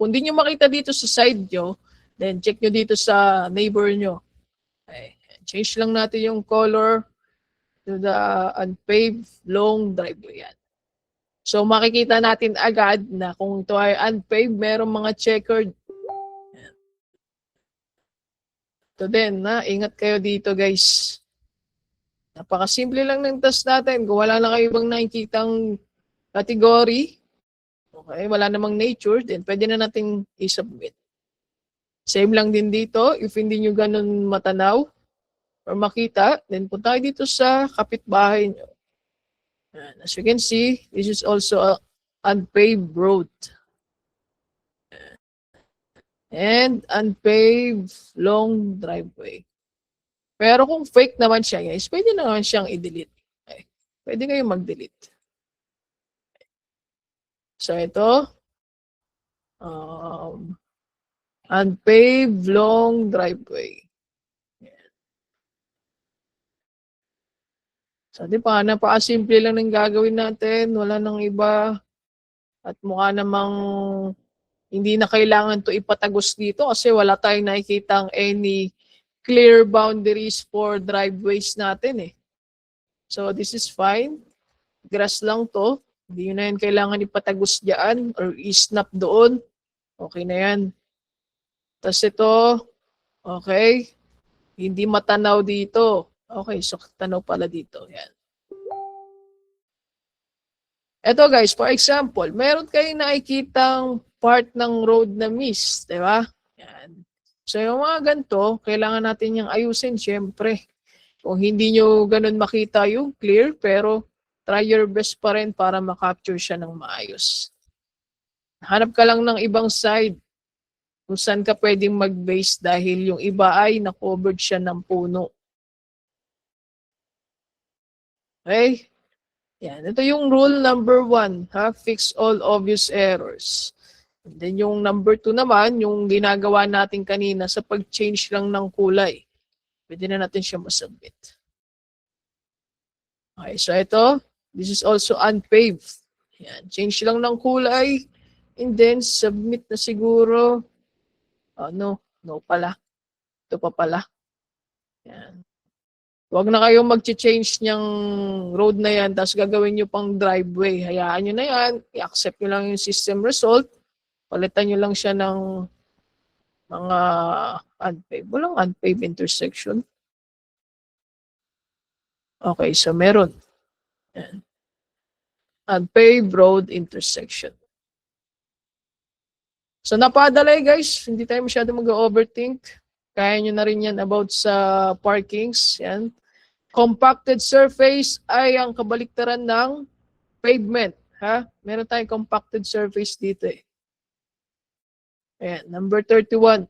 Kung di nyo makita dito sa side nyo, then check nyo dito sa neighbor nyo. Okay. Change lang natin yung color to the unpaved long driveway. Yan. So makikita natin agad na kung ito ay unpaved, merong mga checkered. Yan. Ito din, ingat kayo dito guys. Napakasimple lang ng test natin. Kung wala na kayo ibang nakikitang category, okay, wala namang nature, then pwede na natin i-submit. Same lang din dito. If hindi nyo ganun matanaw or makita, then punta kayo dito sa kapitbahay nyo. As you can see, this is also an unpaved road. And unpaved long driveway. Pero kung fake naman siya, guys, pwede naman siyang i-delete. Okay. Pwede kayong mag-delete. So ito, unpaved long driveway. So di ba, napaka-simple lang ng gagawin natin. Wala nang iba. At mukha namang hindi na kailangan to ipatagos dito kasi wala tayong nakikitang any clear boundaries for driveways natin eh. So this is fine. Grass lang to. Hindi na yan kailangan ipatagos dyan or i-snap doon. Okay na yan. Tapos ito, okay. Hindi matanaw dito. Okay, so tanaw pala dito. Yan. Ito guys, for example, meron kayong nakikitang part ng road na miss, di ba? Yan. So yung mga ganito, kailangan natin yung ayusin, syempre. Kung hindi nyo ganun makita yung clear, pero try your best pa rin para makapture siya ng maayos. Hanap ka lang ng ibang side kung saan ka pwedeng mag-base dahil yung iba ay na-covered siya ng puno. Okay? Yan. Ito yung rule number 1, fix all obvious errors. And then yung number 2 naman, yung ginagawa natin kanina sa pag-change lang ng kulay. Pwede na natin siya masubmit. Okay, so ito, this is also unpaved. Yan. Change lang ng kulay. And then submit na siguro. No pala. Ito pa pala. Yan. Huwag na kayong mag-change niyang road na yan, tapos gagawin nyo pang driveway. Hayaan nyo na yan, i-accept nyo lang yung system result, palitan nyo lang siya ng mga unpaved. Walang unpaved intersection. Okay, so meron. Yan. Unpaved road intersection. So napadalay guys, hindi tayo masyado mag-overthink. Kaya nyo na rin yan about sa parkings. Yan. Compacted surface ay ang kabaliktaran ng pavement. Meron tayong compacted surface dito eh. Ayan, number 31.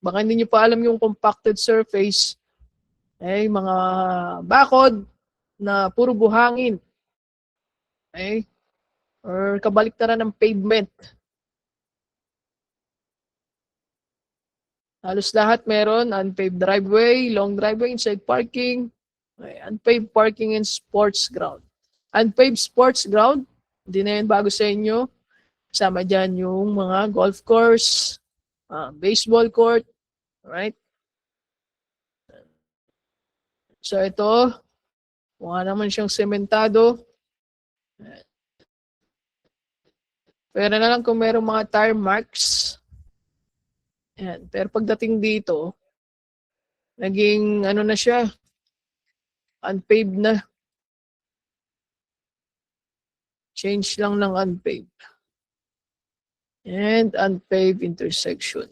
Baka hindi nyo pa alam yung compacted surface. Okay, mga bakod na puro buhangin. Okay? Or kabaliktaran ng pavement. Halos lahat meron. Unpaved driveway, long driveway, inside parking. Okay, unpaved parking and sports ground. Unpaved sports ground, hindi na yan bago sa inyo. Kasama dyan yung mga golf course, baseball court. Alright? So ito, mukha naman siyang sementado. Pero na lang kung mayroong mga tire marks. Yan. Pero pagdating dito, naging ano na siya, unpaved na. Change lang ng unpaved. And unpaved intersection.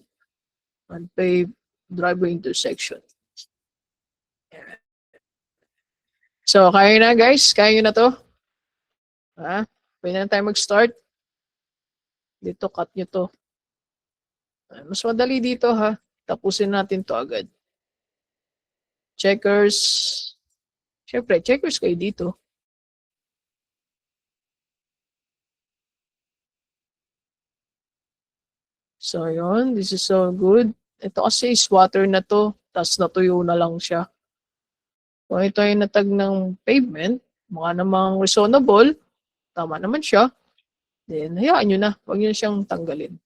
Unpaved driveway intersection. So, kaya na guys? Kaya nyo na to? Pwede na tayo mag-start. Dito, cut nyo to. Mas madali dito Tapusin natin to agad. Checkers. Siyempre, checkers kayo dito. So, yun. This is so good. Ito kasi is water na to. Tapos natuyo na lang siya. Kung ito ay natag ng pavement, mukha namang reasonable. Tama naman siya. Then, hayaan nyo na. Huwag nyo siyang tanggalin.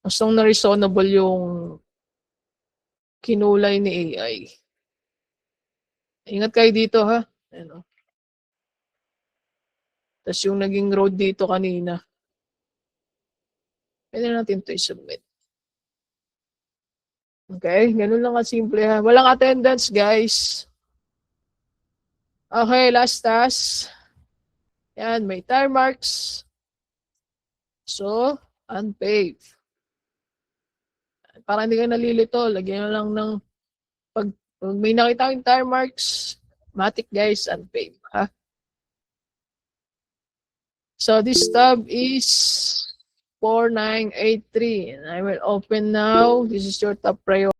Gustong na reasonable yung kinulay ni AI. Ingat kayo dito ha. Ano. Tapos yung naging road dito kanina. Pwede natin ito i-submit. Okay, ganun lang kasimple ha. Walang attendance guys. Okay, last task. Yan, may tire marks. So, unpaved. Para hindi ka nalilito, lagyan lang ng pag may nakita yung tire marks, matic guys, unpaved. Ha? So, this tab is 4983. And I will open now. This is your top priority.